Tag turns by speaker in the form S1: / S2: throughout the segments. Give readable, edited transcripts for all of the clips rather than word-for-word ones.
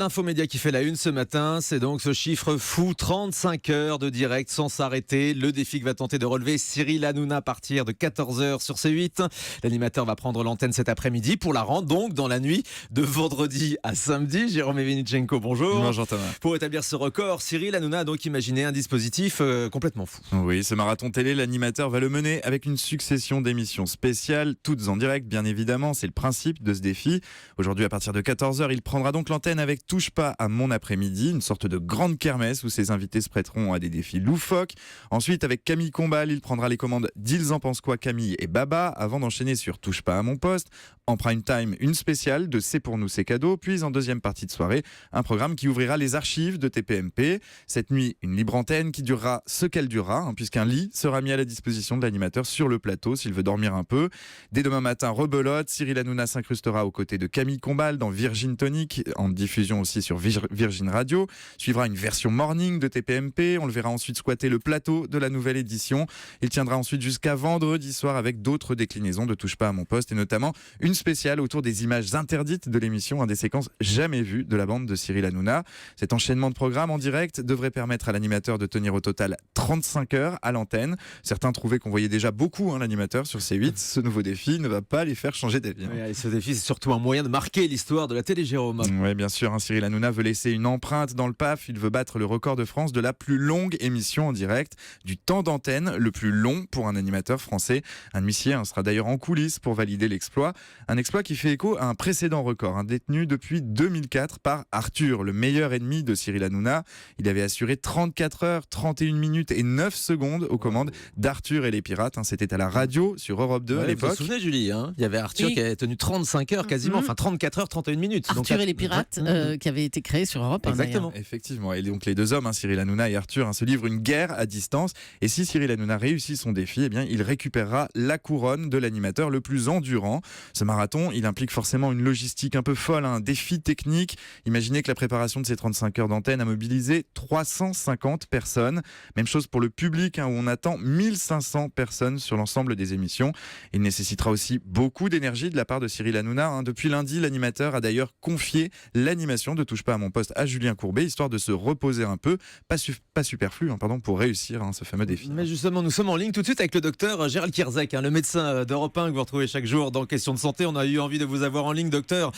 S1: l'infomédia qui fait la une ce matin, c'est donc ce chiffre fou, 35 heures de direct sans s'arrêter. Le défi que va tenter de relever Cyril Hanouna à partir de 14h sur C8. L'animateur va prendre l'antenne cet après-midi pour la rendre donc dans la nuit de vendredi à samedi. Jérôme Evenichenko, bonjour.
S2: Bonjour Thomas.
S1: Pour établir ce record, Cyril Hanouna a donc imaginé un dispositif complètement fou.
S2: Oui, ce marathon télé, l'animateur va le mener avec une succession d'émissions spéciales, toutes en direct bien évidemment, c'est le principe de ce défi. Aujourd'hui à partir de 14h, il prendra donc l'antenne avec Touche pas à mon après-midi, une sorte de grande kermesse où ses invités se prêteront à des défis loufoques. Ensuite avec Camille Combal, il prendra les commandes d'Ils en pensent quoi Camille et Baba, avant d'enchaîner sur Touche pas à mon poste. En prime time, une spéciale de C'est pour nous c'est cadeau, puis en deuxième partie de soirée, un programme qui ouvrira les archives de TPMP. Cette nuit, une libre antenne qui durera ce qu'elle durera, puisqu'un lit sera mis à la disposition de l'animateur sur le plateau s'il veut dormir un peu. Dès demain matin, rebelote, Cyril Hanouna s'incrustera aux côtés de Camille Combal dans Virgin Tonic, en diffusion aussi sur Virgin Radio. Suivra une version morning de TPMP, on le verra ensuite squatter le plateau de la nouvelle édition. Il tiendra ensuite jusqu'à vendredi soir avec d'autres déclinaisons de Touche pas à mon poste et notamment une spéciale autour des images interdites de l'émission, des séquences jamais vues de la bande de Cyril Hanouna. Cet enchaînement de programmes en direct devrait permettre à l'animateur de tenir au total 35 heures à l'antenne. Certains trouvaient qu'on voyait déjà beaucoup l'animateur sur C8. Ce nouveau défi ne va pas les faire changer d'avis.
S1: Oui, et ce défi, c'est surtout un moyen de marquer l'histoire de la télé, Jérôme.
S2: Oui, bien sûr, Cyril Hanouna veut laisser une empreinte dans le PAF. Il veut battre le record de France de la plus longue émission en direct, du temps d'antenne le plus long pour un animateur français. Un huissier sera d'ailleurs en coulisses pour valider l'exploit. Un exploit qui fait écho à un précédent record, détenu depuis 2004 par Arthur, le meilleur ennemi de Cyril Hanouna. Il avait assuré 34 heures, 31 minutes et 9 secondes aux commandes d'Arthur et les Pirates. C'était à la radio sur Europe 2 à l'époque.
S1: Vous vous souvenez, Julie, il y avait Arthur qui avait tenu 35 heures quasiment, enfin 34 heures, 31 minutes.
S3: Arthur et les Pirates, qui avait été créé sur Europe.
S1: Exactement.
S2: Effectivement. Et donc les deux hommes, Cyril Hanouna et Arthur, se livrent une guerre à distance. Et si Cyril Hanouna réussit son défi, il récupérera la couronne de l'animateur le plus endurant. Ce marathon, il implique forcément une logistique un peu folle, un défi technique. Imaginez que la préparation de ces 35 heures d'antenne a mobilisé 350 personnes. Même chose pour le public, où on attend 1500 personnes sur l'ensemble des émissions. Il nécessitera aussi beaucoup d'énergie de la part de Cyril Hanouna. Depuis lundi, l'animateur a d'ailleurs confié l'animation de Touche pas à mon poste à Julien Courbet, histoire de se reposer un peu, pas superflu, pour réussir ce fameux défi.
S1: Mais justement, nous sommes en ligne tout de suite avec le docteur Gérald Kierzek, le médecin d'Europe 1 que vous retrouvez chaque jour dans Questions de santé. On a eu envie de vous avoir en ligne, docteur,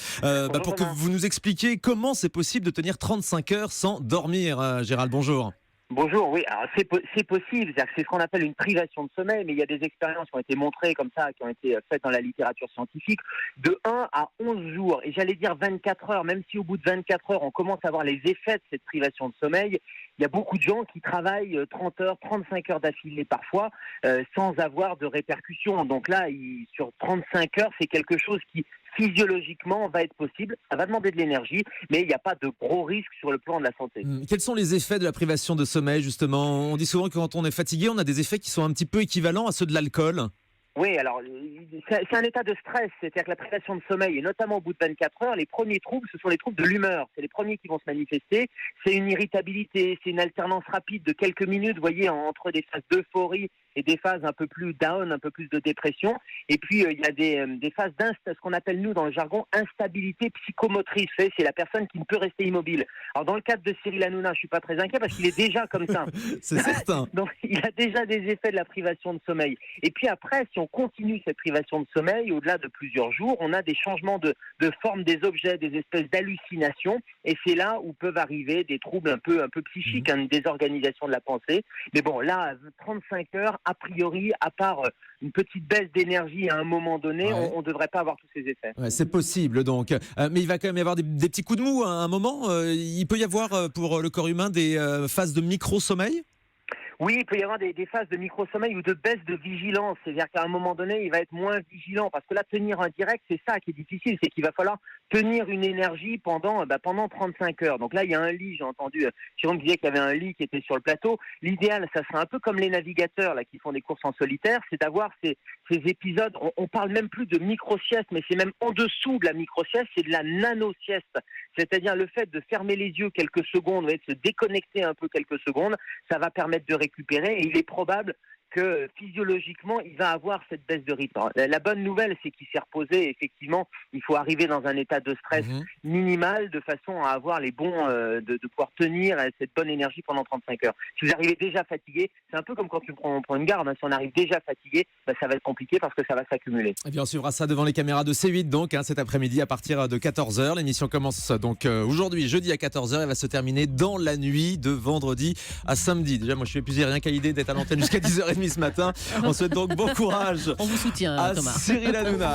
S1: pour que vous nous expliquiez comment c'est possible de tenir 35 heures sans dormir. Gérald, bonjour.
S4: Bonjour, oui, alors c'est possible, c'est ce qu'on appelle une privation de sommeil, mais il y a des expériences qui ont été montrées comme ça, qui ont été faites dans la littérature scientifique, de 1 à 11 jours, et j'allais dire 24 heures, même si au bout de 24 heures, on commence à voir les effets de cette privation de sommeil. Il y a beaucoup de gens qui travaillent 30 heures, 35 heures d'affilée parfois, sans avoir de répercussions. Donc là, sur 35 heures, c'est quelque chose qui physiologiquement va être possible. Ça va demander de l'énergie, mais il n'y a pas de gros risques sur le plan de la santé.
S1: Quels sont les effets de la privation de sommeil, justement ? On dit souvent que quand on est fatigué, on a des effets qui sont un petit peu équivalents à ceux de l'alcool.
S4: Oui, alors c'est un état de stress, c'est-à-dire que la privation de sommeil, et notamment au bout de 24 heures, les premiers troubles, ce sont les troubles de l'humeur. C'est les premiers qui vont se manifester. C'est une irritabilité, c'est une alternance rapide de quelques minutes, vous voyez, entre des phases d'euphorie et des phases un peu plus down, un peu plus de dépression. Et puis il y a des phases ce qu'on appelle nous dans le jargon instabilité psychomotrice. Vous savez, c'est la personne qui ne peut rester immobile. Alors dans le cadre de Cyril Hanouna, je suis pas très inquiet parce qu'il est déjà comme ça.
S1: C'est certain.
S4: Donc il a déjà des effets de la privation de sommeil. Et puis après, si on continue cette privation de sommeil, au-delà de plusieurs jours, on a des changements de forme des objets, des espèces d'hallucinations. Et c'est là où peuvent arriver des troubles un peu psychiques, une désorganisation de la pensée. Mais bon, là, 35 heures, a priori, à part une petite baisse d'énergie à un moment donné, on ne devrait pas avoir tous ces effets.
S1: Ouais, c'est possible donc. Mais il va quand même y avoir des petits coups de mou à un moment. Il peut y avoir pour le corps humain des phases de micro-sommeil ?
S4: Oui, il peut y avoir des phases de micro-sommeil ou de baisse de vigilance. C'est-à-dire qu'à un moment donné, il va être moins vigilant. Parce que là, tenir un direct, c'est ça qui est difficile. C'est qu'il va falloir tenir une énergie pendant 35 heures. Donc là, il y a un lit. J'ai entendu Jérôme disait qu'il y avait un lit qui était sur le plateau. L'idéal, ça serait un peu comme les navigateurs là qui font des courses en solitaire, c'est d'avoir ces épisodes. On parle même plus de micro-sieste, mais c'est même en dessous de la micro-sieste, c'est de la nano-sieste. C'est-à-dire le fait de fermer les yeux quelques secondes, de se déconnecter un peu quelques secondes, ça va permettre de récupérer. Et il est probable que physiologiquement, il va avoir cette baisse de rythme. La bonne nouvelle, c'est qu'il s'est reposé. Effectivement, il faut arriver dans un état de stress minimal de façon à avoir les bons, de pouvoir tenir cette bonne énergie pendant 35 heures. Si vous arrivez déjà fatigué, c'est un peu comme quand on prend une garde. Si on arrive déjà fatigué, ça va être compliqué parce que ça va s'accumuler.
S1: Et bien, on suivra ça devant les caméras de C8 donc cet après-midi à partir de 14h. L'émission commence donc aujourd'hui, jeudi à 14h. Elle va se terminer dans la nuit de vendredi à samedi. Déjà, moi, je suis épuisé rien qu'à l'idée d'être à l'antenne jusqu'à 10h30 ce matin. On souhaite donc bon courage
S3: On vous soutient,
S1: à
S3: Thomas.
S1: Cyril Hanouna.